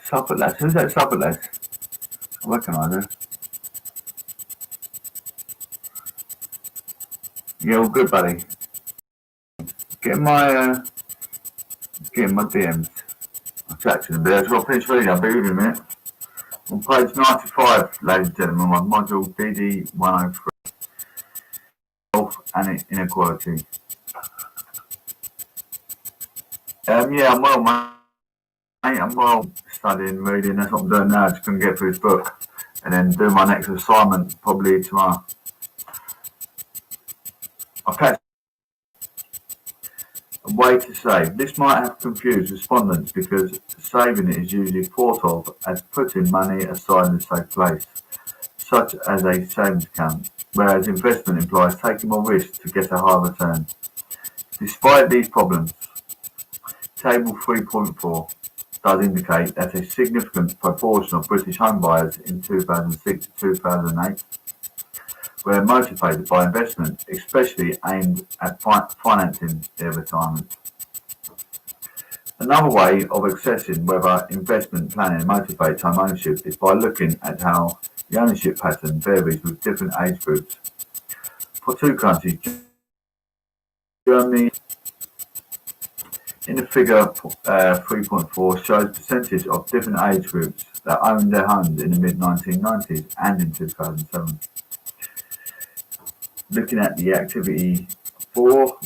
Suffolk lads. Who's that Suffolk lads? I recognise her. Yeah, all good, buddy. Get my DMs. I'll chat to them there. I've got to finish reading. I'll be with you in a minute. On page 95, ladies and gentlemen, my module DD 103. Health and inequality. Yeah, I'm well, mate. I'm well studying, reading. That's what I'm doing now. Just going to get through this book and then do my next assignment probably tomorrow. I'll catch a way to save. This might have confused respondents because saving is usually thought of as putting money aside in a safe place, such as a savings account, whereas investment implies taking more risk to get a higher return. Despite these problems, Table 3.4 does indicate that a significant proportion of British home buyers in 2006 to 2008 were motivated by investment, especially aimed at financing their retirement. Another way of assessing whether investment planning motivates home ownership is by looking at how the ownership pattern varies with different age groups. For two countries, Germany, in the figure 3.4 shows percentage of different age groups that owned their homes in the mid-1990s and in 2007. Looking at the activity 4,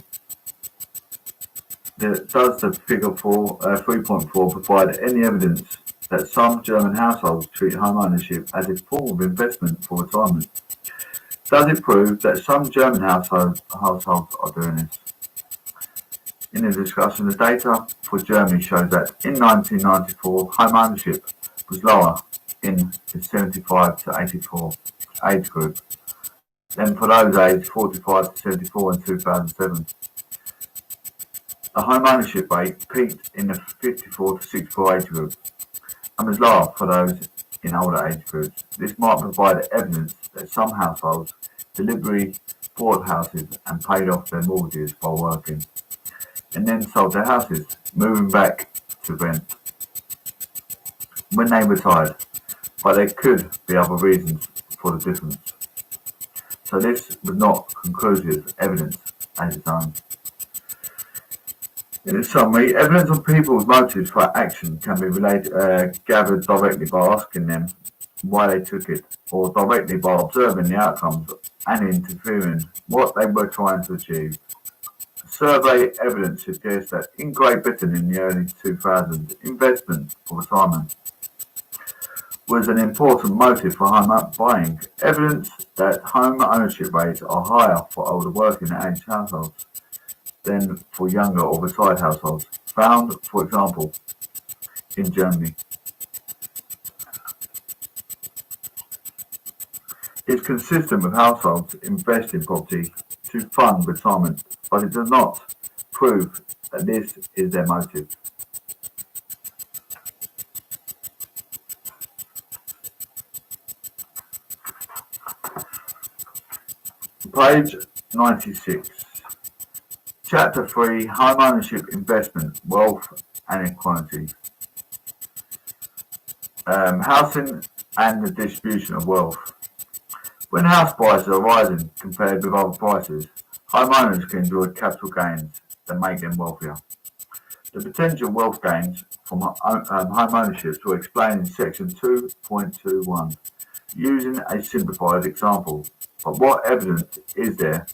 does the figure 3.4 provide any evidence that some German households treat home ownership as a form of investment for retirement? Does it prove that some German households are doing this? In the discussion, the data for Germany shows that in 1994, home ownership was lower in the 75 to 84 age group than for those aged 45 to 74 in 2007. The home ownership rate peaked in the 54 to 64 age group and was lower for those in older age groups. This might provide evidence that some households deliberately bought houses and paid off their mortgages while working, and then sold their houses, moving back to rent when they retired, but there could be other reasons for the difference. So this was not conclusive evidence as its own. In summary, evidence of people's motives for action can be gathered directly by asking them why they took it, or directly by observing the outcomes and interfering what they were trying to achieve. Survey evidence suggests that in Great Britain in the early 2000s, investment for retirement was an important motive for home buying. Evidence that home ownership rates are higher for older working age households than for younger or retired households, found, for example, in Germany. It's consistent with households invest in property to fund retirement, but it does not prove that this is their motive. Page 96. Chapter 3, Home Ownership, Investment, Wealth and Equality. Housing and the distribution of wealth. When house prices are rising compared with other prices, homeowners can enjoy capital gains that make them wealthier. The potential wealth gains from home ownership were explained in section 2.21 using a simplified example. But what evidence is there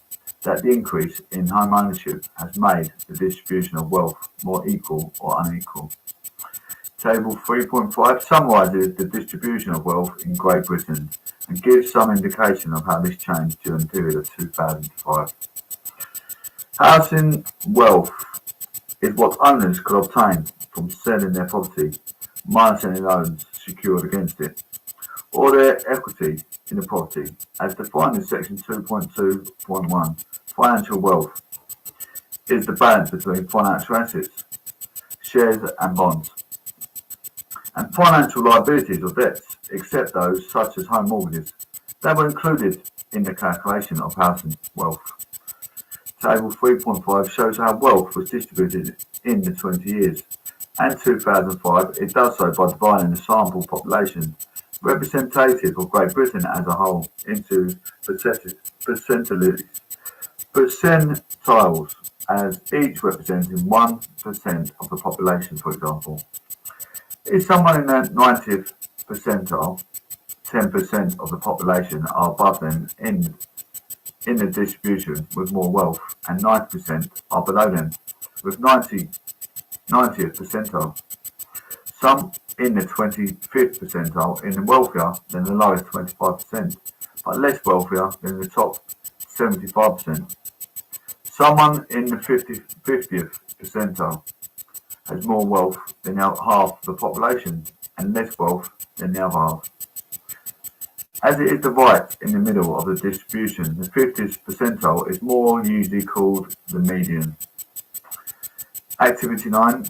that the increase in home ownership has made the distribution of wealth more equal or unequal? Table 3.5 summarises the distribution of wealth in Great Britain and gives some indication of how this changed during the period of 2005. Housing wealth is what owners could obtain from selling their property, minus any loans secured against it, or their equity in the property, as defined in section 2.2.1. Financial wealth is the balance between financial assets, shares and bonds, and financial liabilities or debts, except those such as home mortgages, that were included in the calculation of housing wealth. Table 3.5 shows how wealth was distributed in the 20 years and 2005, it does so by dividing the sample population representative of Great Britain as a whole into percentiles, as each representing 1% of the population, for example. If someone in the 90th percentile, 10% of the population are above them in the distribution with more wealth, and 90% are below them with 90th percentile. Some in the 25th percentile in the wealthier than the lowest 25%, but less wealthier than the top 75%. Someone in the 50th percentile has more wealth than half the population and less wealth than the other half. As it is the right in the middle of the distribution, the 50th percentile is more usually called the median. Activity 9.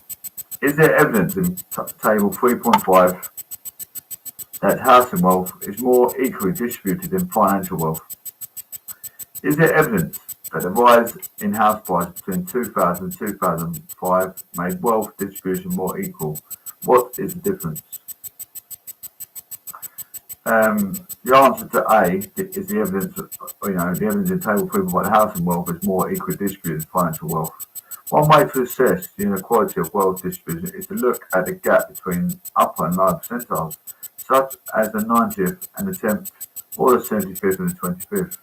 Is there evidence in table 3.5 that housing wealth is more equally distributed than financial wealth? Is there evidence that the rise in house price between 2000 and 2005 made wealth distribution more equal? What is the difference? The answer to A is the evidence, the evidence in table 3.5 that housing wealth is more equally distributed than financial wealth. One way to assess the inequality of wealth distribution is to look at the gap between upper and lower percentiles, such as the 90th and the 10th, or the 75th and the 25th.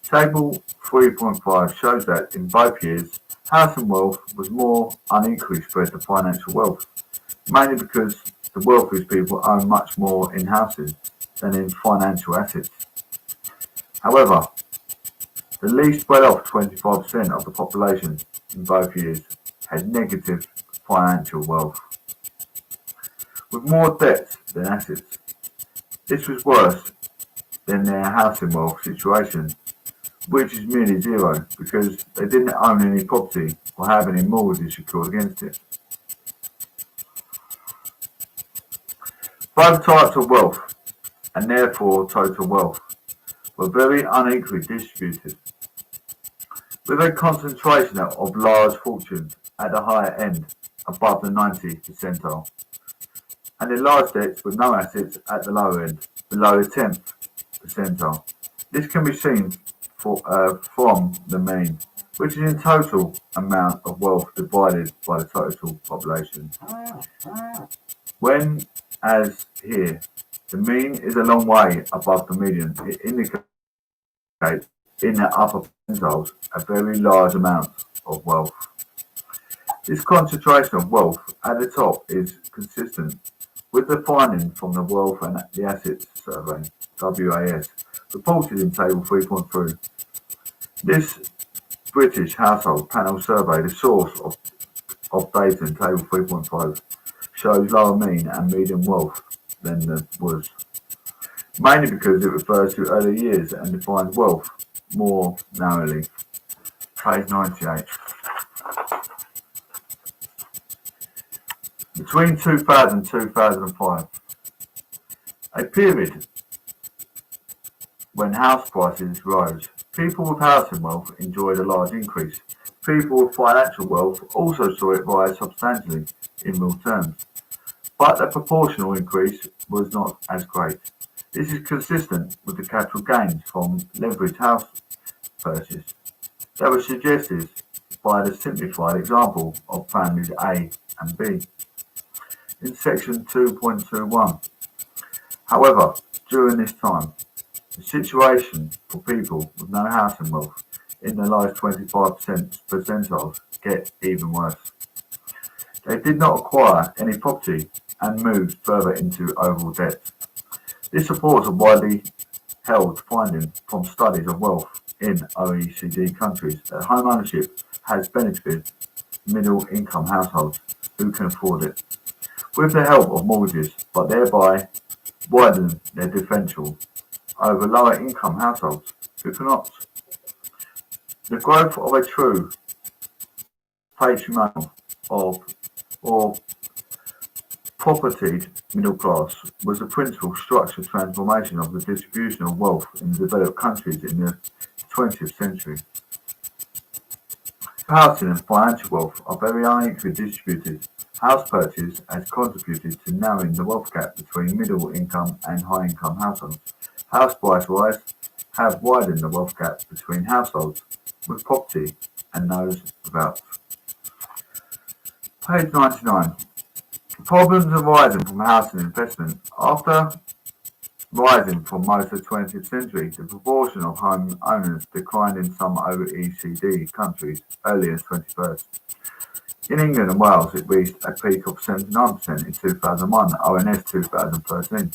Table 3.5 shows that in both years, housing wealth was more unequally spread to financial wealth, mainly because the wealthiest people own much more in houses than in financial assets. However, the least well-off 25% of the population in both years had negative financial wealth, with more debts than assets. This was worse than their housing wealth situation, which is merely zero because they didn't own any property or have any mortgages secured against it. Both types of wealth, and therefore total wealth, were very unequally distributed, with a concentration of large fortunes at the higher end, above the 90th percentile, and in large debts with no assets at the lower end, below the 10th percentile. This can be seen from the mean, which is in total amount of wealth divided by the total population. When, as here, the mean is a long way above the median, it indicates in the upper percentiles a very large amount of wealth. This concentration of wealth at the top is consistent with the finding from the Wealth and the Assets Survey, WAS, reported in table 3.3. This British household panel survey, the source of data in table 3.5, shows lower mean and median wealth than the was, mainly because it refers to earlier years and defines wealth more narrowly. Page 98. Between 2000 and 2005, a period when house prices rose, people with housing wealth enjoyed a large increase. People with financial wealth also saw it rise substantially in real terms, but the proportional increase was not as great. This is consistent with the capital gains from leveraged house purchase that was suggested by the simplified example of families A and B in section 2.21. However, during this time, the situation for people with no housing wealth in the lowest 25% percentiles get even worse. They did not acquire any property and moved further into overall debt. This supports a widely held finding from studies of wealth in OECD countries that home ownership has benefited middle-income households who can afford it, with the help of mortgages, but thereby widen their differential over lower-income households who cannot. The growth of a true patrimonial or propertied middle class was the principal structural transformation of the distribution of wealth in the developed countries in the 20th century. Housing and financial wealth are very unequally distributed House purchase has contributed to narrowing the wealth gap between middle income and high income households. House price rise have widened the wealth gap between households with property and those without. Page 99. Problems arising from housing investment. After rising for most of the 20th century, the proportion of home owners declined in some OECD countries early in the 21st. In England and Wales, it reached a peak of 79% in 2001, ONS 2013.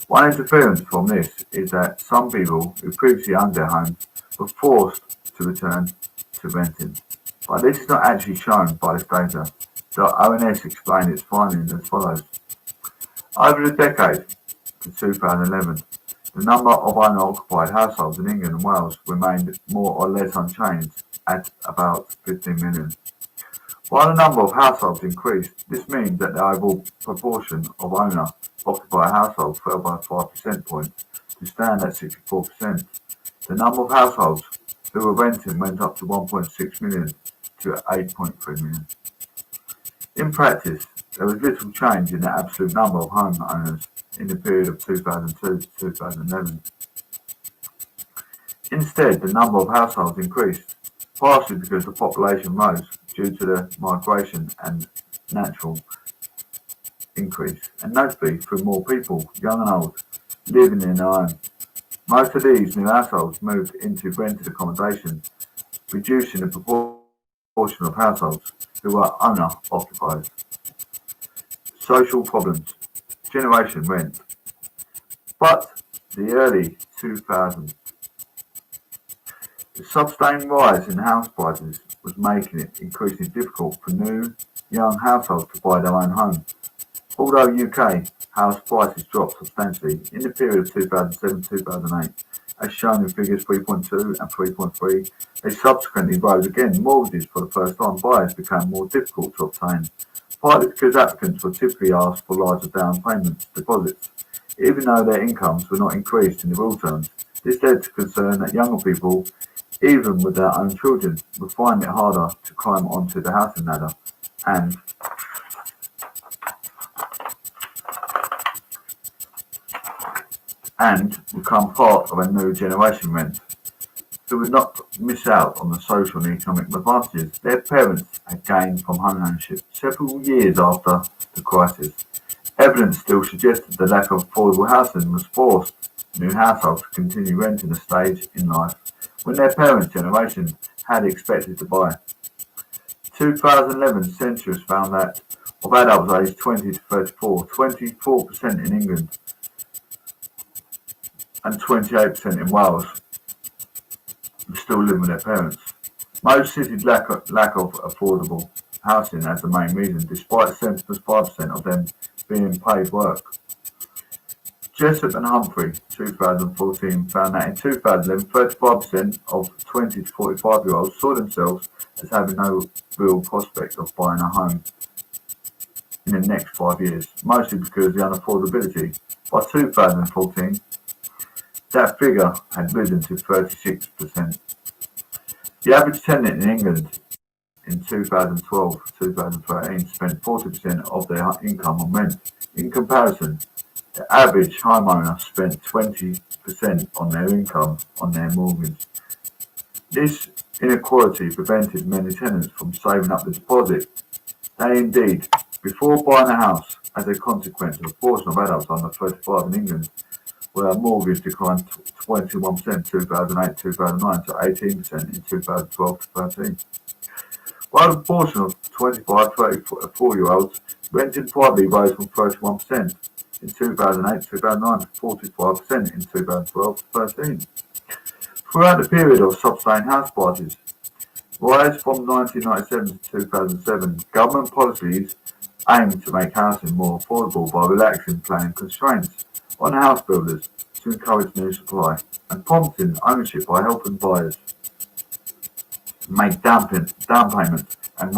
One interference from this is that some people who previously owned their homes were forced to return to renting. But this is not actually shown by this data. The ONS explained its findings as follows. Over the decade to 2011, the number of owner-occupied households in England and Wales remained more or less unchanged at about 15 million. While the number of households increased, this means that the overall proportion of owner-occupied households fell by 5 percentage points to stand at 64%. The number of households who were renting went up to 1.6 million to 8.3 million. In practice, there was little change in the absolute number of home owners in the period of 2002 to 2011. Instead, the number of households increased, partially because the population rose due to the migration and natural increase, and notably through more people, young and old, living in their home. Most of these new households moved into rented accommodation, reducing the proportion of households who are owner-occupied. Social problems. Generation rent. But the early 2000s, the sustained rise in house prices was making it increasingly difficult for new, young households to buy their own home. Although UK house prices dropped substantially in the period of 2007-2008, as shown in figures 3.2 and 3.3, they subsequently rose again. Mortgages for the first time buyers became more difficult to obtain, partly because applicants were typically asked for larger down payments, deposits, even though their incomes were not increased in the real terms. This led to concern that younger people, even with their own children, would find it harder to climb onto the housing ladder and become part of a new generation rent, who would not miss out on the social and economic advantages their parents had gained from home ownership several years after the crisis. Evidence still suggested the lack of affordable housing was forced new households to continue renting a stage in life when their parents' generation had expected to buy. 2011 census found that of adults aged 20 to 34, 24% in England and 28% in Wales were still living with their parents. Most cited lack of affordable housing as the main reason, despite 75% of them being paid work. Jessup and Humphrey, 2014, found that in 2011, 35% of 20 to 45-year-olds saw themselves as having no real prospect of buying a home in the next 5 years, mostly because of the unaffordability. By 2014, that figure had risen to 36%. The average tenant in England in 2012-2013 spent 40% of their income on rent. In comparison, the average homeowner spent 20% on their income on their mortgage. This inequality prevented many tenants from saving up the deposit. They indeed, before buying a house, as a consequence of the proportion of adults under 35 in England, where mortgage declined 21% in 2008-2009 to 18% in 2012-13. While the proportion of 25-34-year-olds renting privately rose from 31% in 2008-2009 to 45% in 2012-13. Throughout the period of sustained house prices rise from 1997 to 2007, government policies aimed to make housing more affordable by relaxing planning constraints on house builders to encourage new supply and prompting ownership by helping buyers make down payments and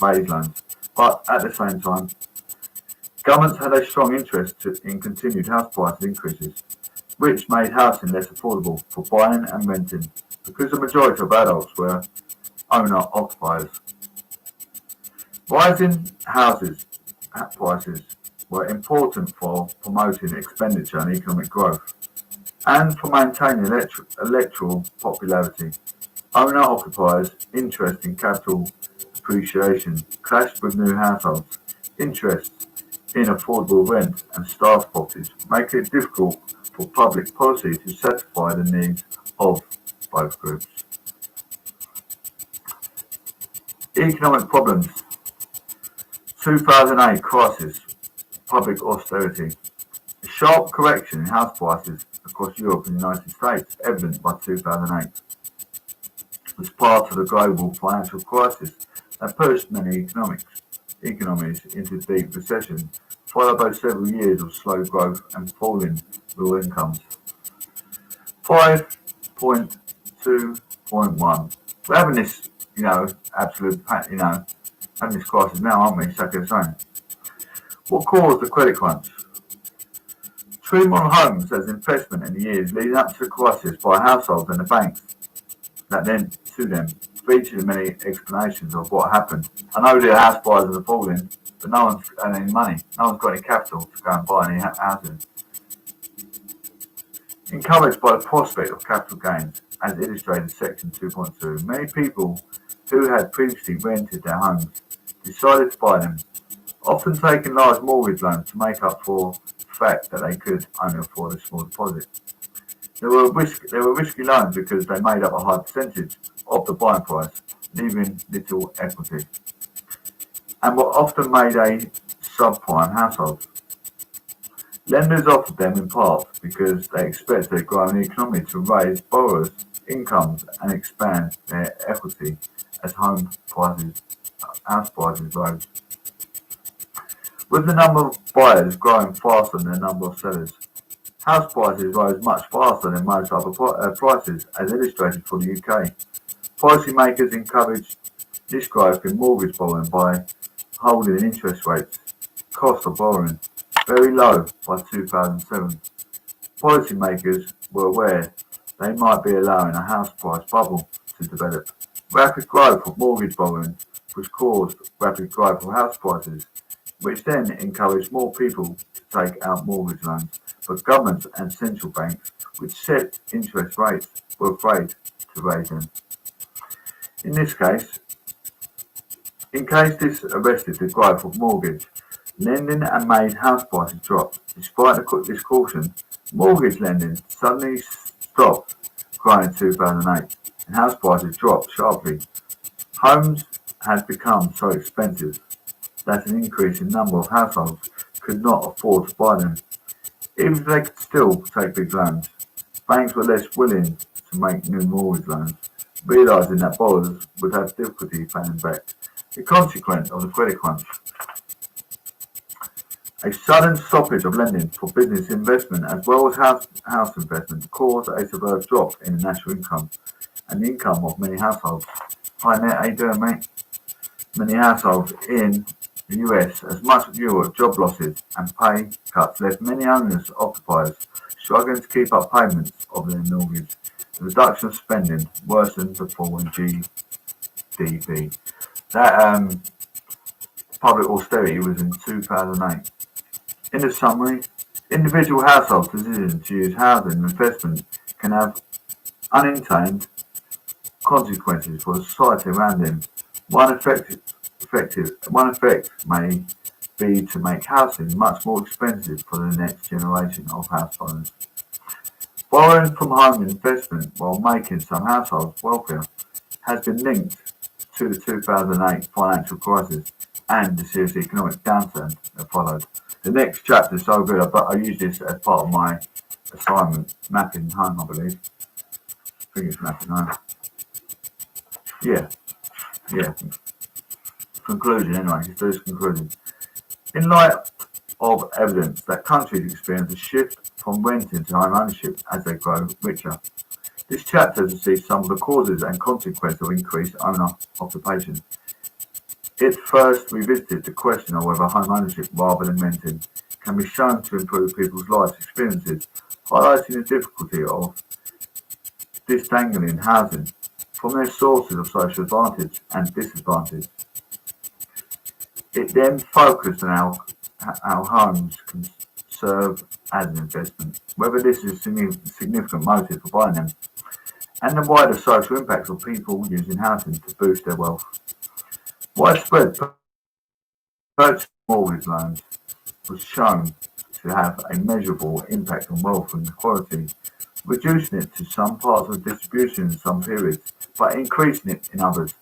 raise loans. But at the same time, governments had a strong interest in continued house price increases, which made housing less affordable for buying and renting because the majority of adults were owner-occupiers. Rising housing prices were important for promoting expenditure and economic growth, and for maintaining electoral popularity. Owner-occupiers' interest in capital appreciation clashed with new households' interests in affordable rent and staff properties, making it difficult for public policy to satisfy the needs of both groups. Economic problems. 2008 crisis. Public austerity. A sharp correction in house prices across Europe and the United States, evident by 2008, was part of the global financial crisis that pushed many economies into deep recession, followed by several years of slow growth and falling real incomes. 5.2.1. We're having this, absolute, having this crisis now, aren't we? Exactly the same. What caused the credit crunch? Treatment on homes as investment in the years leading up to the crisis by households and the banks that then to them featured many explanations of what happened. I know the house prices are falling, but no one's got any money. No one's got any capital to go and buy any houses. Encouraged by the prospect of capital gains, as illustrated in section 2.2, many people who had previously rented their homes decided to buy them, often taking large mortgage loans to make up for the fact that they could only afford a small deposit. They were risky loans because they made up a high percentage of the buying price, leaving little equity, and were often made a subprime household. Lenders offered them in part because they expected a growing economy to raise borrowers' incomes and expand their equity as house prices rose. With the number of buyers growing faster than the number of sellers, house prices rose much faster than most other prices, as illustrated for the UK. Policymakers encouraged this growth in mortgage borrowing by holding interest rates, cost of borrowing, very low by 2007. Policymakers were aware they might be allowing a house price bubble to develop. Rapid growth of mortgage borrowing which caused rapid growth of house prices, which then encouraged more people to take out mortgage loans. But governments and central banks, which set interest rates, were afraid to raise them. In case this arrested the growth of mortgage lending and made house prices drop. Despite this caution, mortgage lending suddenly stopped growing in 2008, and house prices dropped sharply. Homes had become so expensive that an increase in number of households could not afford to buy them. Even if they could still take big loans, banks were less willing to make new mortgage loans, realising that borrowers would have difficulty paying back. The consequence of the credit crunch. A sudden stoppage of lending for business investment as well as house investment caused a severe drop in the national income and the income of many households. Hi Nat, how you doing, mate? Many households in the US, as much of Europe, job losses and pay cuts left many owners occupiers struggling to keep up payments of their mortgage. The reduction of spending worsened the fall in GDP. That public austerity was in 2008. In the summary, individual households' decisions to use housing investment can have unintended consequences for the society around them. One effect may be to make housing much more expensive for the next generation of house owners. Borrowing from home investment while making some households wealthier has been linked to the 2008 financial crisis and the serious economic downturn that followed. The next chapter is so good, I use this as part of my assignment, mapping home, I believe. I think it's mapping home. Yeah. Conclusion, anyway, let's do this conclusion. In light of evidence that countries experience a shift from renting to home ownership as they grow richer, this chapter sees some of the causes and consequences of increased owner occupation. It first revisited the question of whether home ownership rather than renting can be shown to improve people's life experiences, highlighting the difficulty of disentangling housing from their sources of social advantage and disadvantage. It then focused on how homes can serve as an investment, whether this is a significant motive for buying them, and the wider social impacts of people using housing to boost their wealth. Widespread purchase mortgage loans was shown to have a measurable impact on wealth inequality, reducing it to some parts of distribution in some periods, but increasing it in others.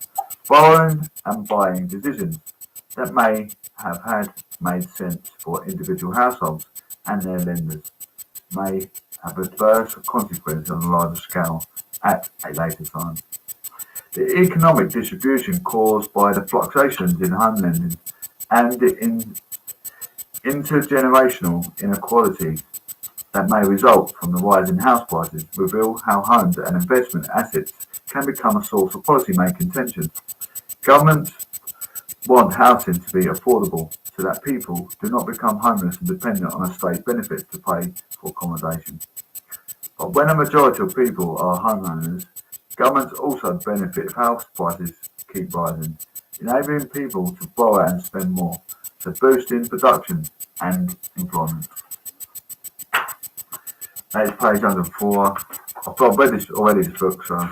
Borrowing and buying decisions that may have made sense for individual households and their lenders may have adverse consequences on a larger scale at a later time. The economic distribution caused by the fluctuations in home lending and the intergenerational inequality that may result from the rise in house prices reveal how homes and investment assets can become a source of policy-making tension. Governments want housing to be affordable so that people do not become homeless and dependent on state benefits to pay for accommodation. But when a majority of people are homeowners, governments also benefit if house prices keep rising, enabling people to borrow and spend more, so boosting production and employment. That is page 104. I've read this already, this book, so.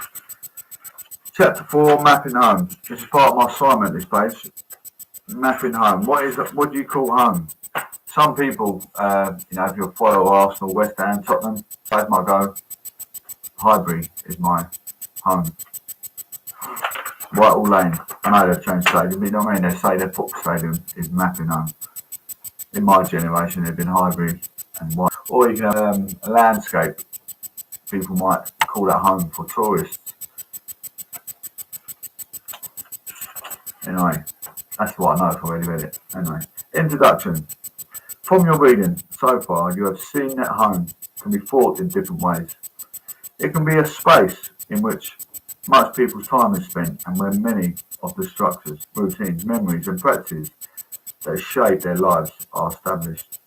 Chapter 4, Mapping Home. This is part of my assignment, this page. Mapping home. What do you call home? Some people, if you follow Arsenal, West Ham, Tottenham, that's my go. Highbury is my home. Whitehall Lane. I know they've changed stadium, but you know what I mean? They say their football stadium is Mapping Home. In my generation, they've been Highbury and White. Or you can have a landscape. People might call that home for tourists. Anyway, that's what I know if I already read it. Anyway, introduction. From your reading so far, you have seen that home can be thought in different ways. It can be a space in which much people's time is spent and where many of the structures, routines, memories and practices that shape their lives are established.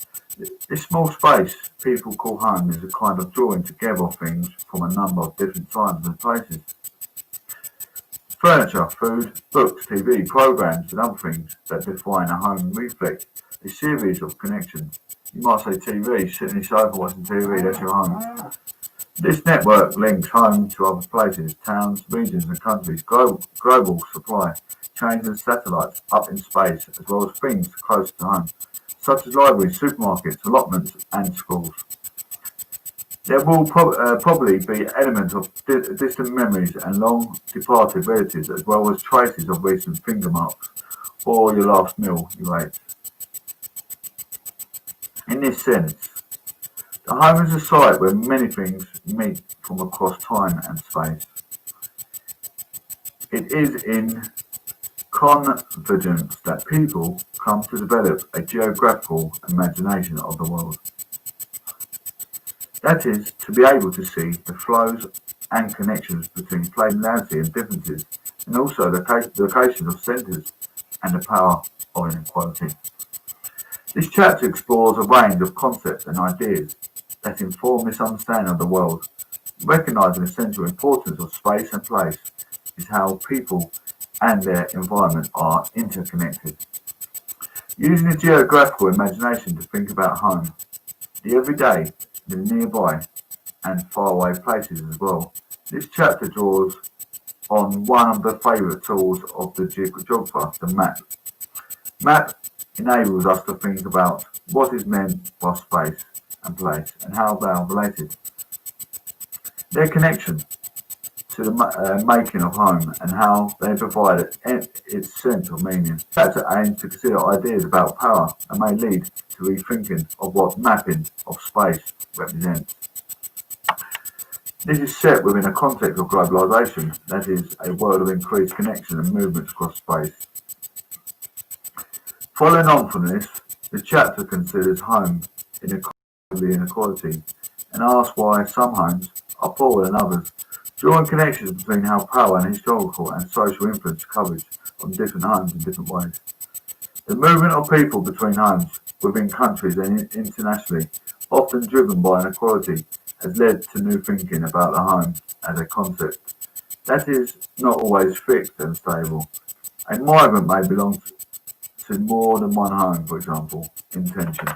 This small space people call home is a kind of drawing together of things from a number of different times and places. Furniture, food, books, TV, programs and other things that define a home reflect a series of connections. You might say TV, sitting on your sofa watching TV, that's your home. This network links home to other places, towns, regions and countries, global supply, chains and satellites up in space, as well as things close to home, such as libraries, supermarkets, allotments and schools. There will probably be elements of distant memories and long departed relatives, as well as traces of recent finger marks or your last meal you ate. In this sense, the home is a site where many things meet from across time and space. It is in convergence that people come to develop a geographical imagination of the world. That is, to be able to see the flows and connections between plurality and differences, and also the location of centres and the power of inequality. This chapter explores a range of concepts and ideas that inform this understanding of the world. Recognising the essential importance of space and place is how people and their environment are interconnected. Using the geographical imagination to think about home, the everyday, the nearby and faraway places as well. This chapter draws on one of the favourite tools of the geographer, the map. Map enables us to think about what is meant by space and place and how they are related. Their connection to the making of home and how they provide its sense of meaning. The chapter aims to consider ideas about power and may lead to rethinking of what mapping of space represents. This is set within a context of globalisation, that is, a world of increased connection and movements across space. Following on from this, the chapter considers home inequality and asks why some homes are poorer than others, drawing connections between how power and historical and social influence coverage on different homes in different ways. The movement of people between homes within countries and internationally, often driven by inequality, has led to new thinking about the home as a concept that is not always fixed and stable. A migrant may belong to more than one home, for example, intention.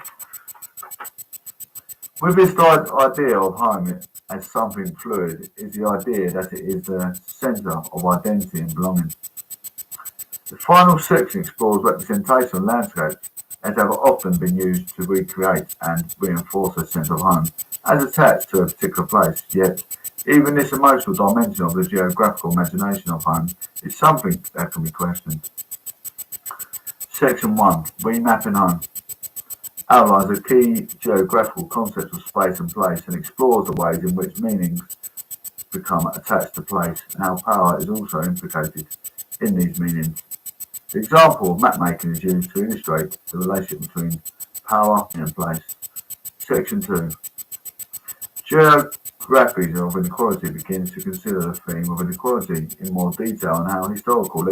With this idea of home as something fluid is the idea that it is the centre of identity and belonging. The final section explores representation of landscapes as have often been used to recreate and reinforce a sense of home as attached to a particular place, yet even this emotional dimension of the geographical imagination of home is something that can be questioned. Section 1. Remapping home outlines the key geographical concepts of space and place and explores the ways in which meanings become attached to place and how power is also implicated in these meanings. The example of map making is used to illustrate the relationship between power and place. Section 2. Geography of inequality begins to consider the theme of inequality in more detail and how historical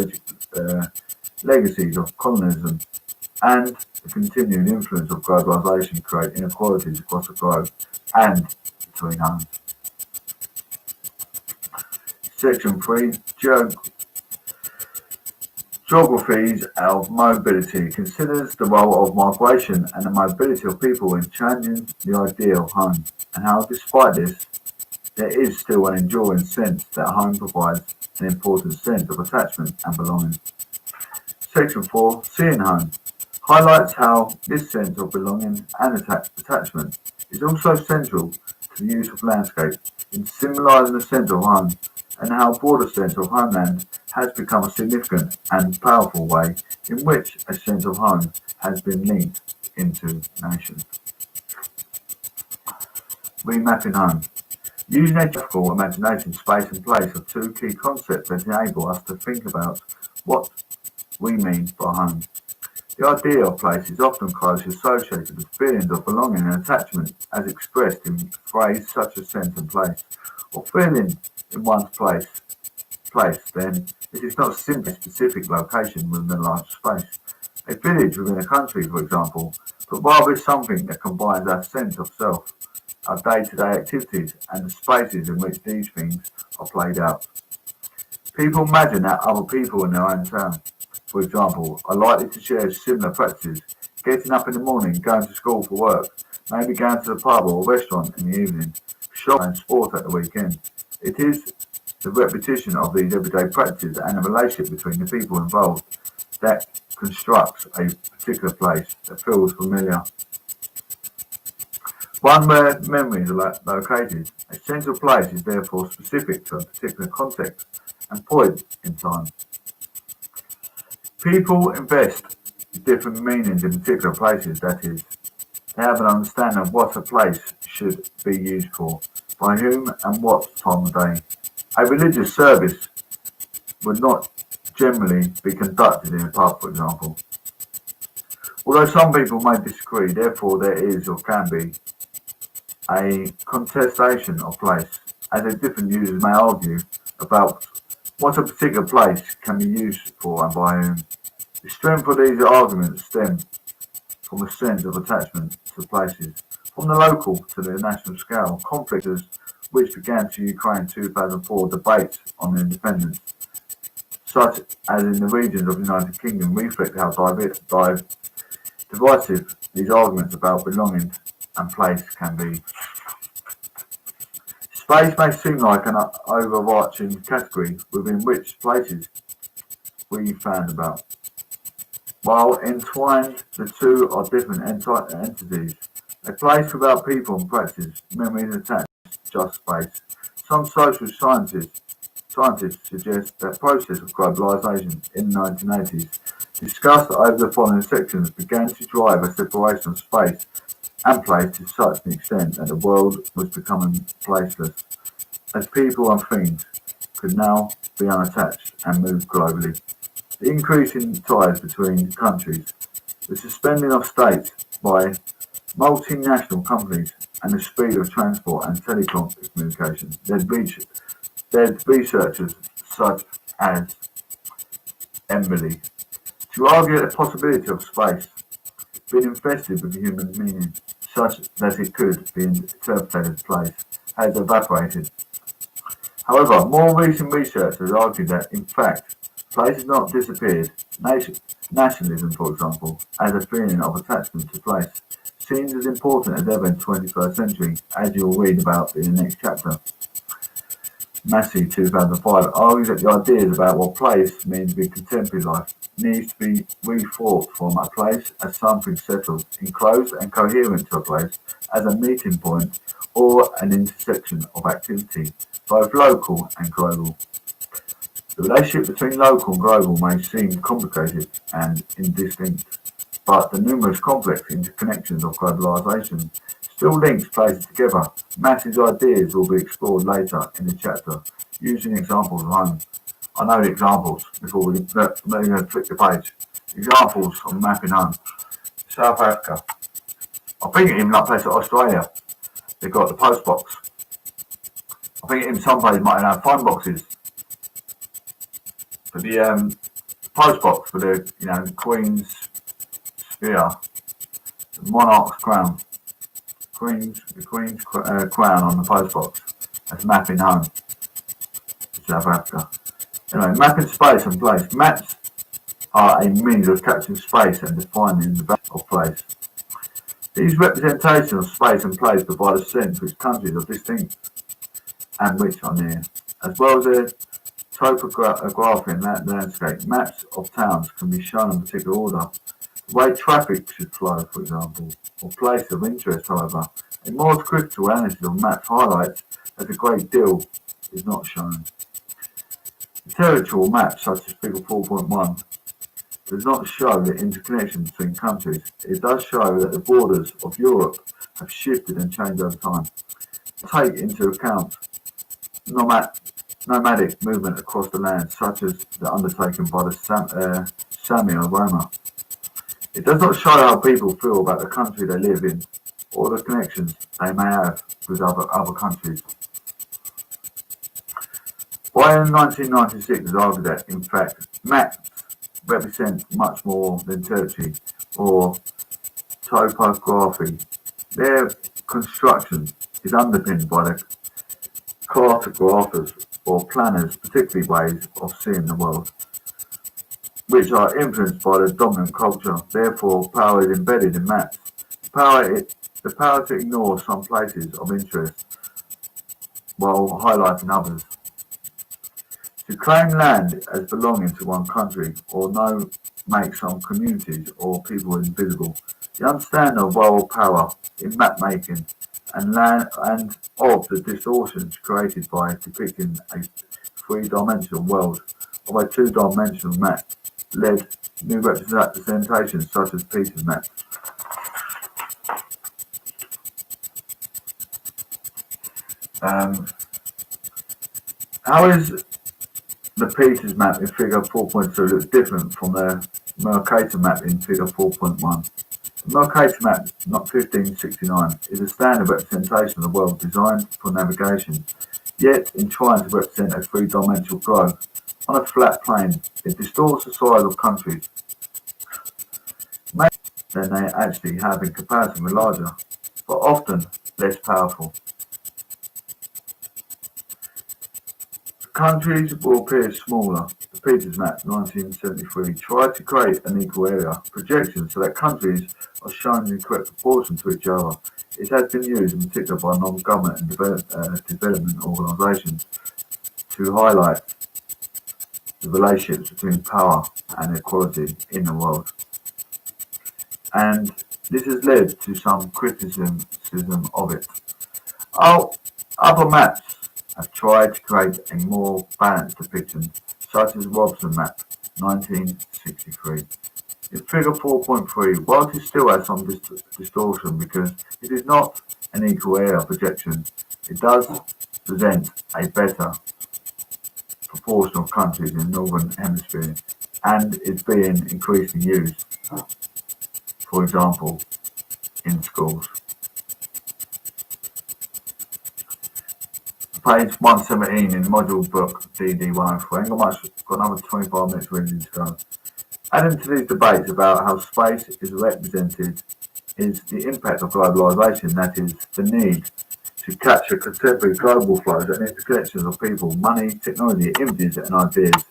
legacies of colonialism and the continuing influence of globalisation create inequalities across the globe and between homes. Section 3. Geographies of mobility considers the role of migration and the mobility of people in changing the idea of home, and how despite this, there is still an enduring sense that home provides an important sense of attachment and belonging. Section 4. Seeing home highlights how this sense of belonging and attachment is also central to the use of landscape in symbolising the sense of home, and how a broader sense of homeland has become a significant and powerful way in which a sense of home has been linked into nations. Remapping home. Using a geographical imagination, space and place are two key concepts that enable us to think about what we mean by home. The idea of place is often closely associated with feelings of belonging and attachment as expressed in phrases such as sense and place, or feeling in one's place, then it is not simply a specific location within a large space, a village within a country, for example, but rather something that combines our sense of self, our day-to-day activities, and the spaces in which these things are played out. People imagine that other people in their own town, for example, are likely to share similar practices, getting up in the morning, going to school for work, maybe going to the pub or restaurant in the evening, shopping and sport at the weekend. It is the repetition of these everyday practices and the relationship between the people involved that constructs a particular place that feels familiar. One where memories are located, a central place is therefore specific to a particular context and point in time. People invest different meanings in particular places, that is, they have an understanding of what a place should be used for, by whom and what time of day. A religious service would not generally be conducted in a pub, for example. Although some people may disagree, therefore there is or can be a contestation of place, as the different users may argue about what a particular place can be used for and by whom. The strength of these arguments stems from a sense of attachment to places, from the local to the national scale. Conflicts which began to Ukraine 2004 debates on independence, such as in the regions of the United Kingdom, reflect how divisive these arguments about belonging and place can be. Space may seem like an overarching category within which places we found about. While entwined, the two are different entities. A place without people and practice, memories attached, just space. Some social scientists suggest that process of globalisation in the 1980s, discussed over the following sections, began to drive a separation of space and place to such an extent that the world was becoming placeless, as people and things could now be unattached and move globally. The increase in ties between countries, the suspending of states by multinational companies, and the speed of transport and telecommunications led researchers such as Emily to argue that the possibility of space being infested with human meaning, such that it could be interpreted as place, has evaporated. However, more recent research has argued that, in fact, Place has not disappeared. Nationalism, for example, as a feeling of attachment to place, seems as important as ever in the 21st century, as you'll read about in the next chapter. Massey, 2005, argues that the ideas about what place means in contemporary life needs to be rethought from a place as something settled, enclosed and coherent to a place as a meeting point or an intersection of activity, both local and global. The relationship between local and global may seem complicated and indistinct, but the numerous complex interconnections of globalization still links places together. Massey's ideas will be explored later in the chapter, using examples of home. I know the examples before we flick the page. Examples of mapping home. South Africa. I think even like places like Australia, they've got the post box. I think even some places might have phone boxes for the post box for the Queen's sphere, the monarch's crown. The Queen's crown on the post box. That's mapping home to South Africa. Anyway, mapping space and place. Maps are a means of capturing space and defining the value of place. These representations of space and place provide a sense which countries are distinct and which are near, as well as their topography and landscape. Maps of towns can be shown in particular order. The way traffic should flow, for example, or place of interest, however. A more critical analysis of maps highlights that a great deal is not shown. The territorial map, such as Figure 4.1, does not show the interconnection between countries. It does show that the borders of Europe have shifted and changed over time. Take into account nomadic movement across the land, such as the undertaken by the Sami or Roma. It does not show how people feel about the country they live in or the connections they may have with other countries. By 1996 has argued that, in fact, maps represent much more than territory or topography. Their construction is underpinned by the cartographers or planners' particular ways of seeing the world, which are influenced by the dominant culture. Therefore, power is embedded in maps. The power to ignore some places of interest while highlighting others. To claim land as belonging to one country or make some communities or people invisible. The understanding of world power in map making and of the distortions created by depicting a three-dimensional world of a two-dimensional map led new representations such as Peter's map. How is the Peters map in Figure 4.2 looks different from the Mercator map in Figure 4.1? The Mercator map, not 1569, is a standard representation of the world designed for navigation, yet in trying to represent a three-dimensional globe on a flat plane, it distorts the size of countries than they actually have in comparison with larger, but often less powerful. Countries will appear smaller. The Peters map, 1973, tried to create an equal area projection so that countries are shown in correct proportion to each other. It has been used in particular by non-government and development organisations to highlight the relationships between power and equality in the world. And this has led to some criticism of it. Other maps have tried to create a more balanced depiction, such as Robson map, 1963. In Figure 4.3, whilst it still has some distortion because it is not an equal area projection, it does present a better proportion of countries in the Northern Hemisphere and is being increasingly used, for example, in schools. Page 117 in module book DD 103. Got another 25 minutes reading to go. Adding to these debates about how space is represented is the impact of globalisation, that is, the need to capture contemporary global flows and interconnections of people, money, technology, images and ideas.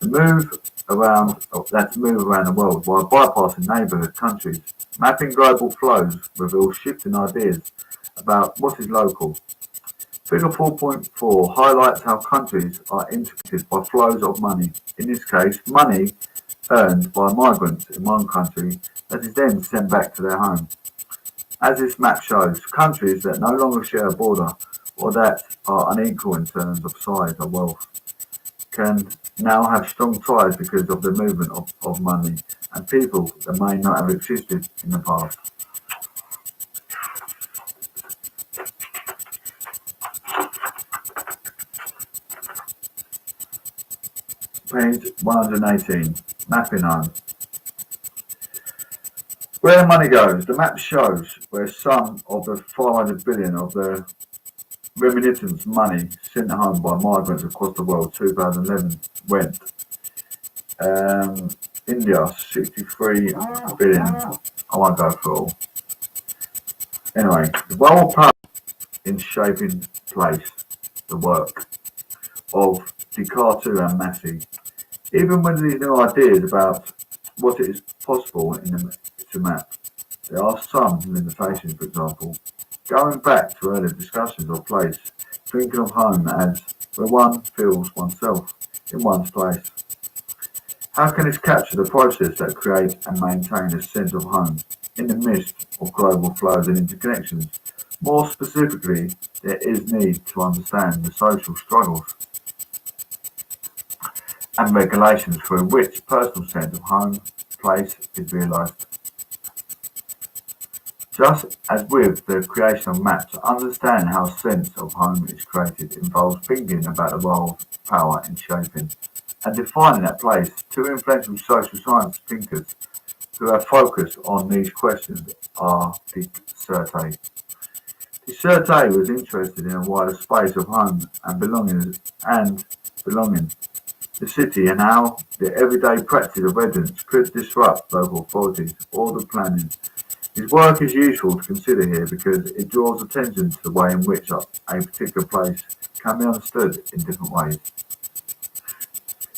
to move around the world while bypassing neighbourhood countries. Mapping global flows reveals shifting ideas about what is local. Figure 4.4 highlights how countries are integrated by flows of money. In this case, money earned by migrants in one country that is then sent back to their home. As this map shows, countries that no longer share a border or that are unequal in terms of size or wealth can now have strong ties because of the movement of money and people that may not have existed in the past. Page 118, Mapping Home. Where money goes, the map shows where some of the 500 billion of the remittance money sent home by migrants across the world 2011 went. India, 63 billion. I won't go for all. Anyway, the role of power in shaping place, the work of Descartes and Massey. Even with these new ideas about what it is possible to map, there are some limitations. For example, going back to earlier discussions of place, thinking of home as where one feels oneself in one's place. How can this capture the process that creates and maintains a sense of home in the midst of global flows and interconnections? More specifically, there is need to understand the social struggles and regulations through which personal sense of home, place is realised. Just as with the creation of maps, to understand how sense of home is created involves thinking about the role of power in shaping and defining that place. Two influential social science thinkers who have focused on these questions are Descartes. Descartes was interested in a wider space of home and belonging, the city, and how the everyday practice of residents could disrupt local authorities or the planning. His work is useful to consider here because it draws attention to the way in which a particular place can be understood in different ways.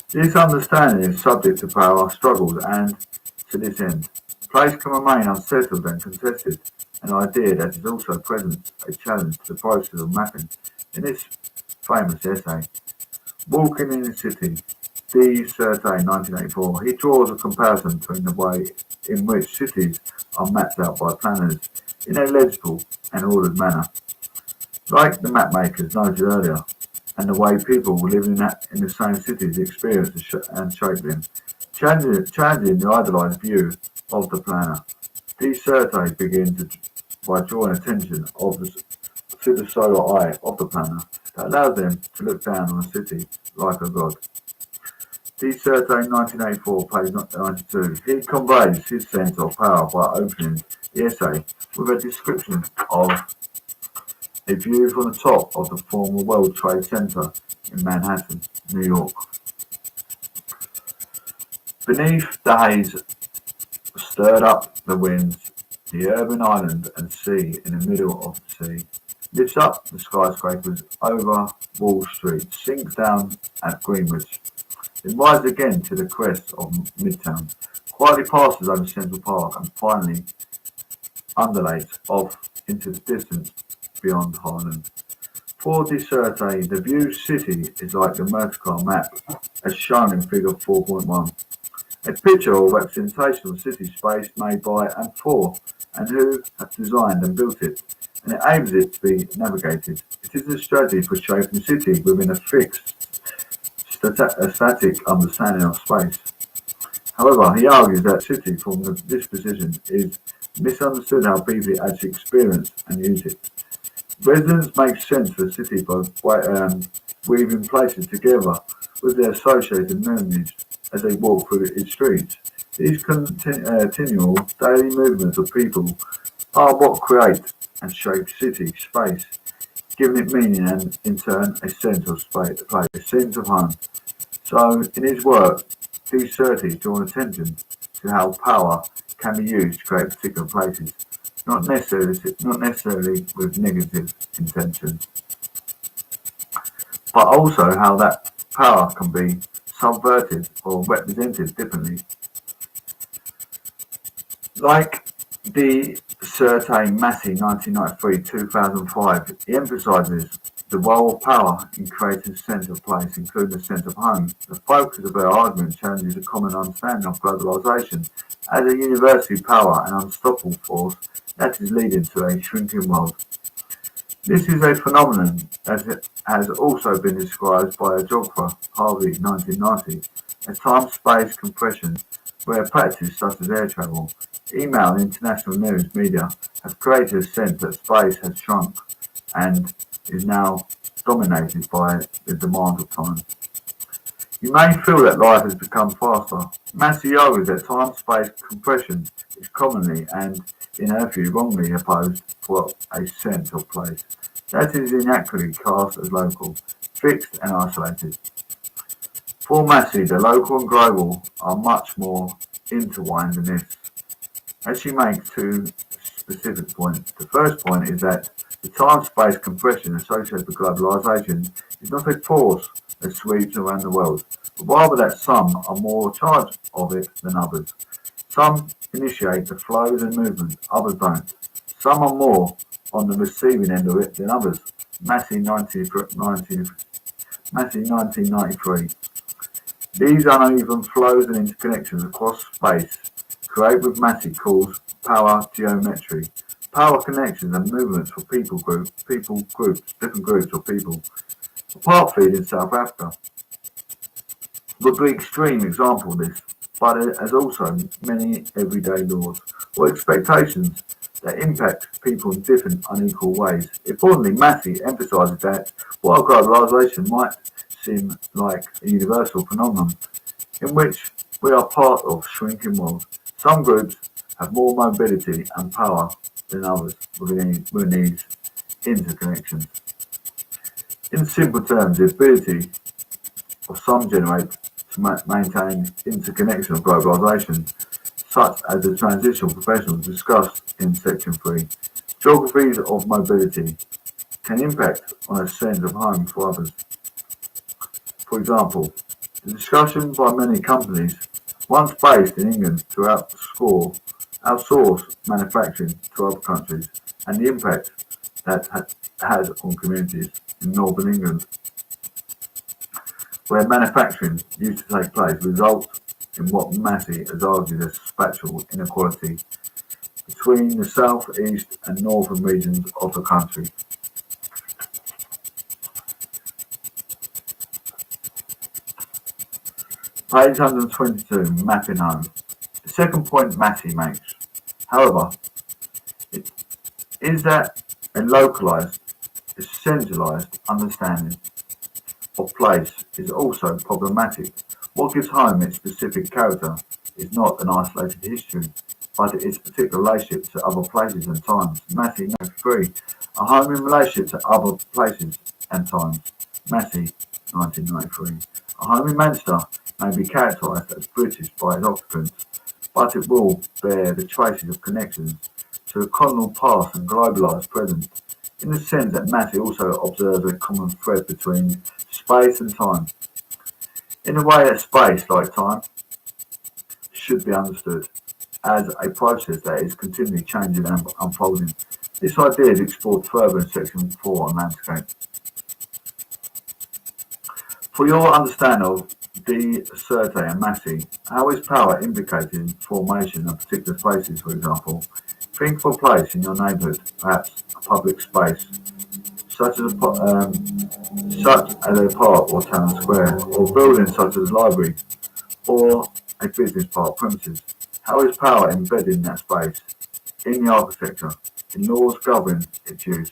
This understanding is subject to power struggles and, to this end, place can remain unsettled and contested, an idea that is also present a challenge to the process of mapping. In this famous essay, Walking in the City, Descartes, 1984, he draws a comparison between the way in which cities are mapped out by planners in a legible and ordered manner, like the map makers noted earlier, and the way people living in the same cities experience and shape them, challenging the idealized view of the planner. Descartes begins by drawing attention to the solar eye of the planner that allows them to look down on a city like a god. Descartes, 1984, page 92. He conveys his sense of power by opening the essay with a description of a view from the top of the former World Trade Center in Manhattan, New York. Beneath the haze stirred up the winds, the urban island and sea in the middle of the sea lifts up the skyscrapers over Wall Street, sinks down at Greenwich, then rises again to the crest of Midtown, quietly passes over Central Park and finally undulates off into the distance beyond Harlem. For Descartes, the view city is like the vertical map as shown in figure 4.1, a picture or representation of city space made by and for and who have designed and built it, and it aims it to be navigated. It is a strategy for shaping the city within a fixed, static understanding of space. However, he argues that city from this position is misunderstood how people actually experience and use it. Residents make sense of the city by weaving places together with their associated memories as they walk through its streets. These continual daily movements of people are what create and shape city space, giving it meaning and, in turn, a sense of space, a sense of home. So, in his work, Descartes draws attention to how power can be used to create particular places, not necessarily with negative intentions, but also how that power can be subverted or represented differently. Like the Surte Massey 1993-2005, he emphasises the role of power in creating a sense of place, including a sense of home. The focus of their argument challenges a common understanding of globalisation as a universal power and unstoppable force that is leading to a shrinking world. This is a phenomenon that has also been described by a geographer, Harvey 1990, as time-space compression, where practices such as air travel, email and international news media have created a sense that space has shrunk and is now dominated by the demands of time. You may feel that life has become faster. Massey argues that time-space compression is commonly and, in her view, wrongly opposed for a sense of place that is inaccurately cast as local, fixed and isolated. For Massey, the local and global are much more intertwined than this. As she makes two specific points. The first point is that the time-space compression associated with globalisation is not a force that sweeps around the world, but rather that some are more charged of it than others. Some initiate the flows and movements, others don't. Some are more on the receiving end of it than others. Massey 1993. These uneven flows and interconnections across space create what Massey calls power geometry. Power connections and movements for different groups or people. Apartheid in South Africa would be an extreme example of this, but it has also many everyday laws or expectations that impact people in different unequal ways. Importantly, Massey emphasises that while globalisation might seem like a universal phenomenon in which we are part of a shrinking world, some groups have more mobility and power than others within these interconnections. In simple terms, the ability of some generate to maintain interconnection of globalisation, such as the transitional professionals discussed in section 3. Geographies of mobility can impact on a sense of home for others. For example, the discussion by many companies once based in England to outsource manufacturing to other countries and the impact that has on communities in northern England, where manufacturing used to take place, result in what Massey has argued as spatial inequality between the south, east and northern regions of the country. Page 122, mapping home. The second point Massey makes, however, is that a localised, centralised understanding of place is also problematic. What gives home its specific character is not an isolated history, but its particular relationship to other places and times. Massey 93, a home in relationship to other places and times. Massey 1993, a home in Manchester may be characterised as British by its occupants, but it will bear the traces of connections to a colonial past and globalised present, in the sense that Massey also observes a common thread between space and time, in a way that space, like time, should be understood as a process that is continually changing and unfolding. This idea is explored further in section 4 on landscape. For your understanding of De Surte and Massey, how is power implicated in formation of particular places, for example? Think of a place in your neighbourhood, perhaps a public space, such as a park or town square, or buildings such as a library, or a business park premises. How is power embedded in that space, in the architecture, in laws governing its use?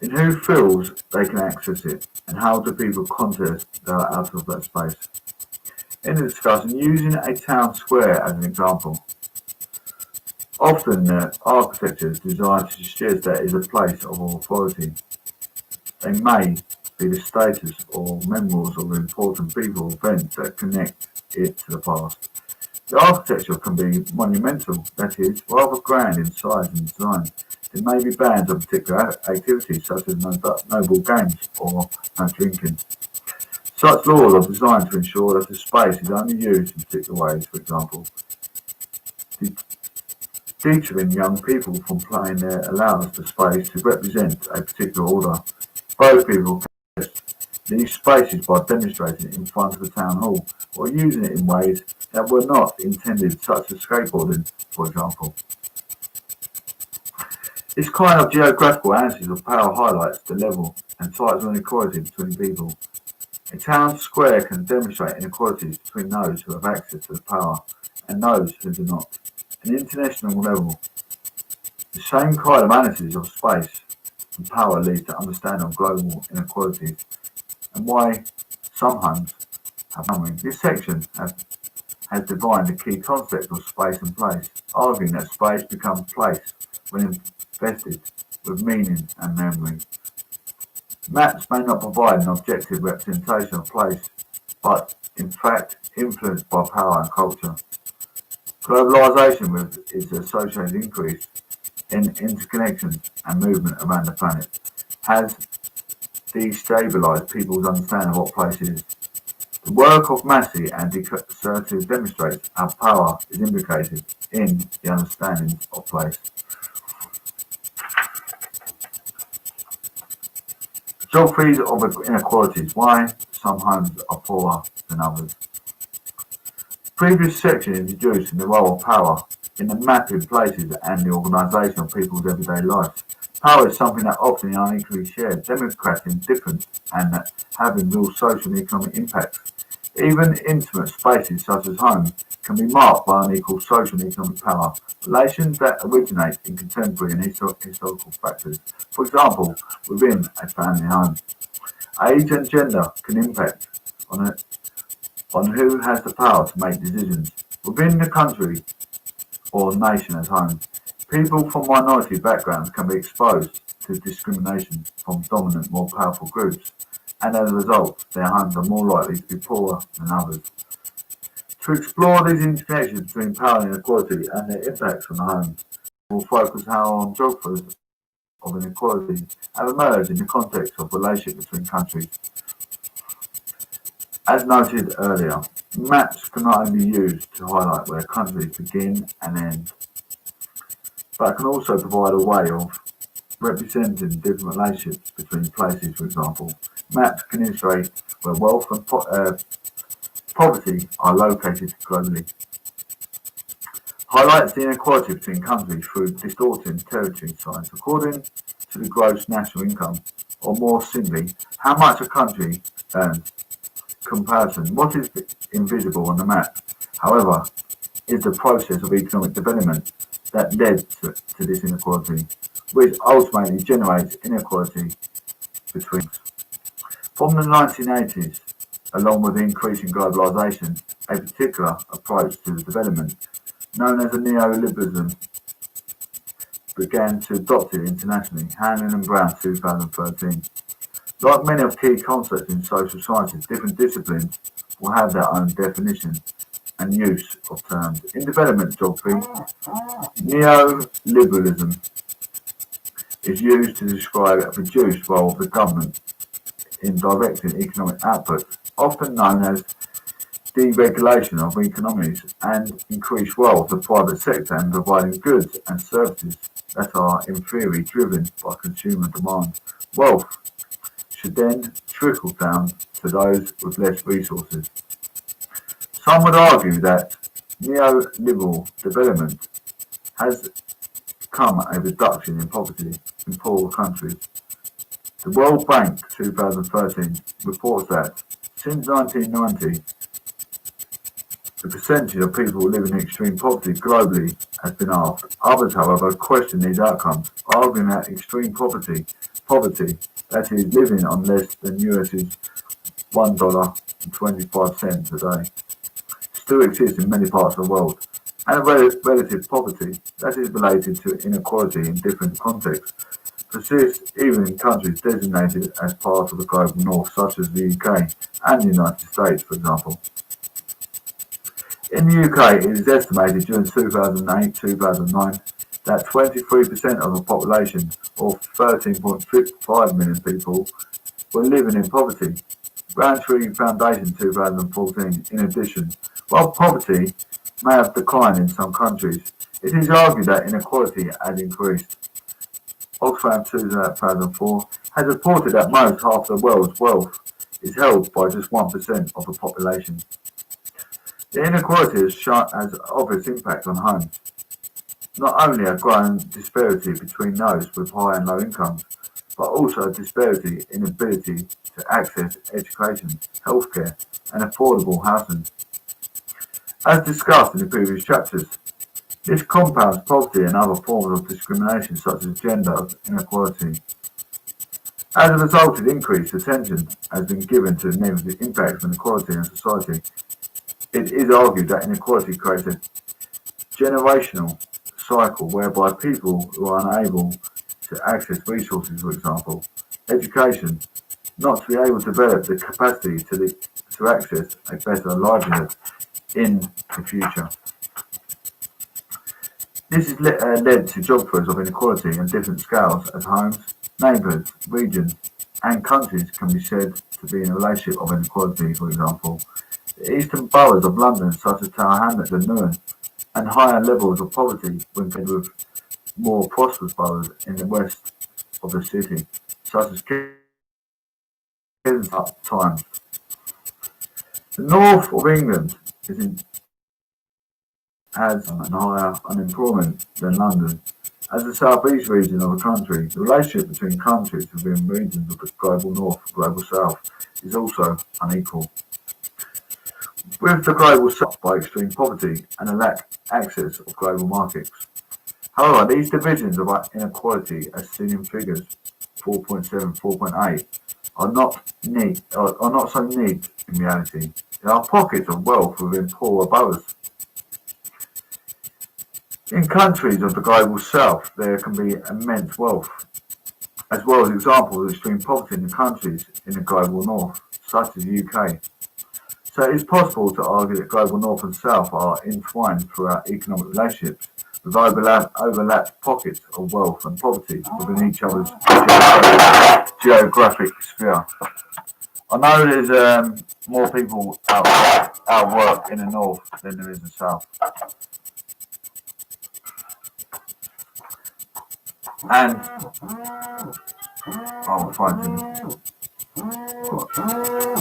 In who feels they can access it, and how do people contest that are out of that space? In the discussion, using a town square as an example, often the architecture is designed to suggest that it is a place of authority. They may be the status or memories of important people or events that connect it to the past. The architecture can be monumental, that is, rather grand in size and design. There may be bans on particular activities such as no noble games or no drinking. Such laws are designed to ensure that the space is only used in particular ways, for example, deterring young people from playing their allowance to space to represent a particular order. Both people can these spaces by demonstrating it in front of the town hall or using it in ways that were not intended, such as skateboarding, for example. This kind of geographical analysis of power highlights the level and types of inequality between people. A town square can demonstrate inequalities between those who have access to the power and those who do not. At an international level, the same kind of analysis of space and power leads to understanding of global inequalities and why some homes have none. This section has defined the key concept of space and place, arguing that space becomes place when invested with meaning and memory. Maps may not provide an objective representation of place, but in fact influenced by power and culture. Globalisation with its associated increase in interconnections and movement around the planet has destabilised people's understanding of what place is. The work of Massey and de Certeau demonstrates how power is implicated in the understanding of place. Geographies of inequalities, why some homes are poorer than others. The previous section introduced the role of power in the mapping places and the organisation of people's everyday lives. Power is something that often is unequally shared, democratic, different, and having real social and economic impacts. Even intimate spaces such as home can be marked by unequal social and economic power, relations that originate in contemporary and historical factors. For example, within a family home, age and gender can impact on who has the power to make decisions. Within the country or nation as home, people from minority backgrounds can be exposed to discrimination from dominant, more powerful groups, and as a result, their homes are more likely to be poorer than others. To explore these interconnections between power and inequality and their impacts on the home, we'll focus on geographies of inequality have emerged in the context of relationship between countries. As noted earlier, maps can not only be used to highlight where countries begin and end, but can also provide a way of representing different relationships between places, for example. Maps can illustrate where wealth and poverty are located globally. Highlights the inequality between countries through distorting territory size according to the gross national income, or more simply, how much a country earns. Comparison. What is invisible on the map, however, is the process of economic development that led to this inequality, which ultimately generates inequality between. From the 1980s, along with the increasing globalisation, a particular approach to the development, known as a neoliberalism, began to adopt it internationally, Hanlon and Brown 2013. Like many of key concepts in social sciences, different disciplines will have their own definition and use of terms. In development geography, neoliberalism is used to describe a reduced role of the government in directing economic output, often known as deregulation of economies, and increased role of the private sector in providing goods and services that are in theory driven by consumer demand. Wealth should then trickle down to those with less resources. Some would argue that neoliberal development has become a reduction in poverty in poorer countries. The World Bank 2013 reports that since 1990, the percentage of people living in extreme poverty globally has been halved. Others, however, question these outcomes, arguing that extreme poverty, that is, living on less than US's $1.25 a day, still exists in many parts of the world, and relative poverty, that is related to inequality in different contexts, persists even in countries designated as part of the global north, such as the UK and the United States, for example. In the UK, it is estimated during 2008-2009 that 23% of the population, or 13.5 million people, were living in poverty. Roundtree Foundation 2014. In addition, while poverty may have declined in some countries, it is argued that inequality has increased. Oxfam 2004 has reported that most half the world's wealth is held by just 1% of the population. The inequality has obvious impact on homes. Not only a growing disparity between those with high and low incomes, but also a disparity in ability to access education, healthcare, and affordable housing. As discussed in the previous chapters, this compounds poverty and other forms of discrimination such as gender inequality. As a result, increased attention has been given to the negative impacts of inequality in society. It is argued that inequality creates a generational cycle whereby people who are unable to access resources, for example, education, not to be able to develop the capacity to access a better livelihood in the future. This has led to job growth of inequality on different scales as homes, neighbourhoods, regions and countries can be said to be in a relationship of inequality. For example, the eastern boroughs of London such as Tower Hamlets and Newham and higher levels of poverty when compared with more prosperous boroughs in the west of the city, such as Kensington Times. The north of England has higher unemployment than London. As the southeast region of the country, the relationship between countries within regions of the global north and global south is also unequal. With the global south by extreme poverty and a lack access of global markets. However, these divisions of inequality as seen in figures 4.7, 4.8 are not so neat in reality. There are pockets of wealth within poorer boroughs. In countries of the global south, there can be immense wealth, as well as examples of extreme poverty in the countries in the global north, such as the UK. So it is possible to argue that global north and south are entwined throughout economic relationships, with overlapped pockets of wealth and poverty within each other's geographic sphere. I know there's more people out of work in the north than there is in the south. And I'll find him.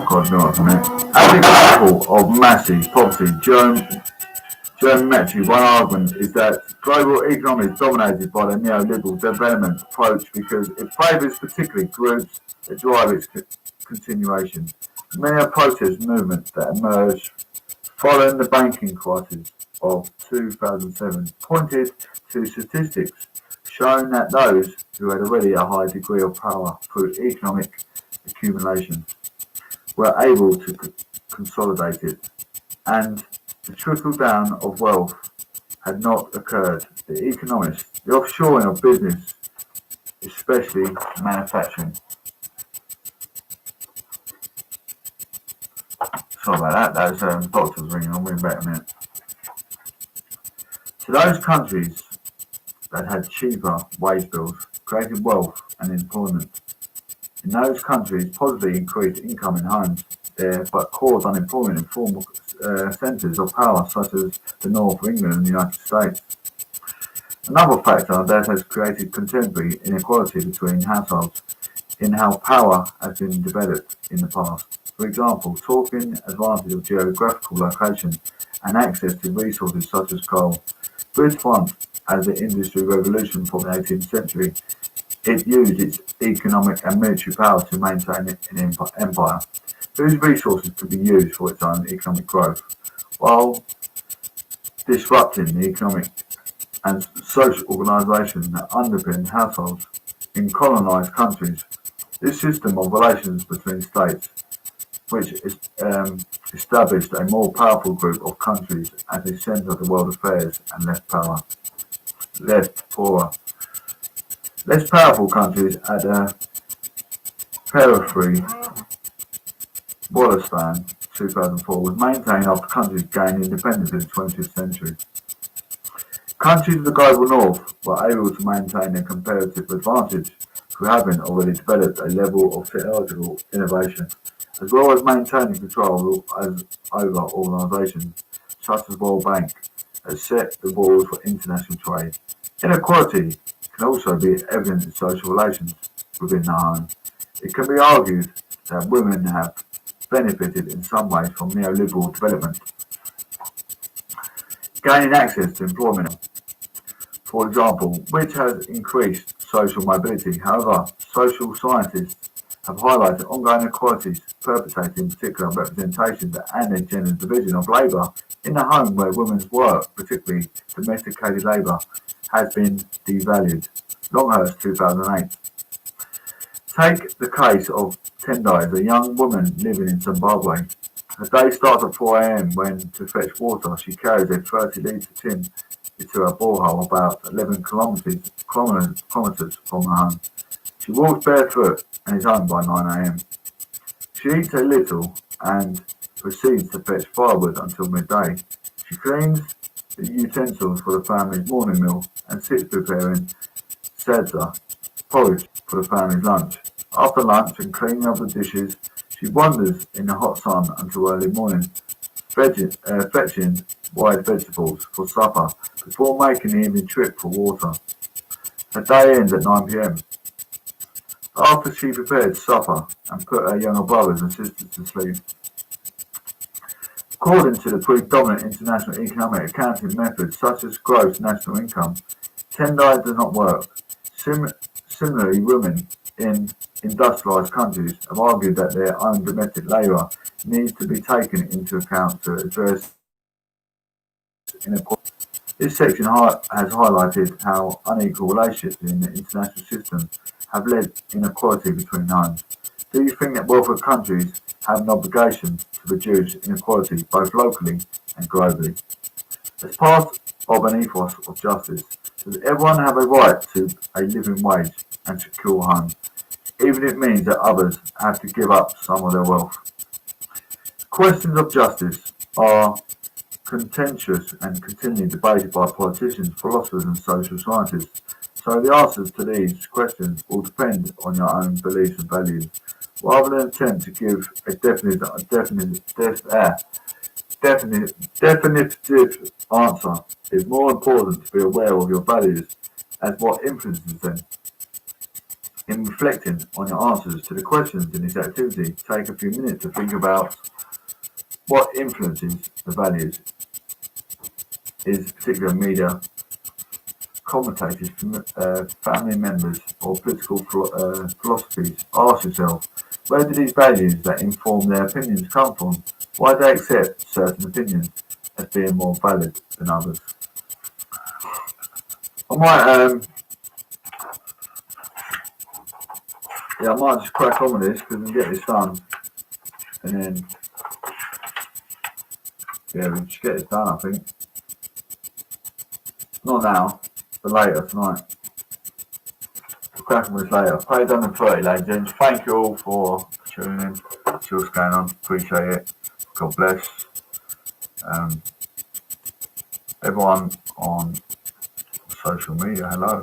God knows, man. As an example of massive poverty, geometry, one argument is that global economy is dominated by the neoliberal development approach because it favours particularly groups that drive its continuation. Many protest movements that emerged following the banking crisis of 2007 pointed to statistics showing that those who had already a high degree of power through economic accumulation were able to consolidate it, and the trickle down of wealth had not occurred. The economists, the offshoring of business, especially manufacturing. Sorry about that, that was doctors ringing, I'll bring back a minute. So those countries that had cheaper wage bills created wealth and employment. In those countries, positively increased income in homes there, but caused unemployment in formal centres of power such as the North of England and the United States. Another factor that has created contemporary inequality between households in how power has been developed in the past. For example, taking advantage of geographical location and access to resources such as coal. First one, as the industry revolution from the 18th century, it used its economic and military power to maintain an empire, whose resources could be used for its own economic growth, while disrupting the economic and social organisation that underpinned households in colonised countries. This system of relations between states, which established a more powerful group of countries as a centre of the world affairs and poorer. Less powerful countries at a periphery. Wallerspan 2004 was maintained after countries gained independence in the 20th century. Countries of the global north were able to maintain a comparative advantage through having already developed a level of technological innovation as well as maintaining control over organisations such as World Bank that set the rules for international trade. Inequality can also be evident in social relations within the home. It can be argued that women have benefited in some ways from neoliberal development, gaining access to employment, for example, which has increased social mobility. However, social scientists have highlighted ongoing inequalities perpetrated in particular representation and a gender division of labour in the home where women's work, particularly domesticated labour, has been devalued. Longhurst, 2008. Take the case of Tendai, a young woman living in Zimbabwe. Her day starts at 4 a.m. when, to fetch water, she carries a 30-litre tin into a borehole about 11 kilometres from her home. She walks barefoot and is home by 9 a.m. She eats a little and proceeds to fetch firewood until midday. She cleans the utensils for the family's morning meal and sits preparing sadza, porridge, for the family's lunch. After lunch and cleaning of the dishes, she wanders in the hot sun until early morning, fetching wild vegetables for supper before making the evening trip for water. Her day ends at 9 p.m. After she prepared supper and put her younger brothers and sisters to sleep. According to the predominant international economic accounting methods such as gross national income, Tendai does not work. Similarly, women in industrialised countries have argued that their own domestic labour needs to be taken into account to address inequality. This section has highlighted how unequal relationships in the international system have led inequality between homes. Do you think that wealthy countries have an obligation to reduce inequality both locally and globally? As part of an ethos of justice, does everyone have a right to a living wage and secure home, even if it means that others have to give up some of their wealth? Questions of justice are contentious and continually debated by politicians, philosophers and social scientists, so the answers to these questions will depend on your own beliefs and values. Rather than attempt to give a definitive answer, it is more important to be aware of your values as what influences them. In reflecting on your answers to the questions in this activity, take a few minutes to think about what influences the values. Is particular media, commentators, family members, or political philosophies? Ask yourself, where do these values that inform their opinions come from? Why do they accept certain opinions as being more valid than others? I might just crack on with this because we can get this done, and then we just get this done. I think. Not now, but later tonight. We'll crack on with this later. Page 130, ladies and gents. Thank you all for tuning in. See what's going on. Appreciate it. God bless. Everyone on social media, hello.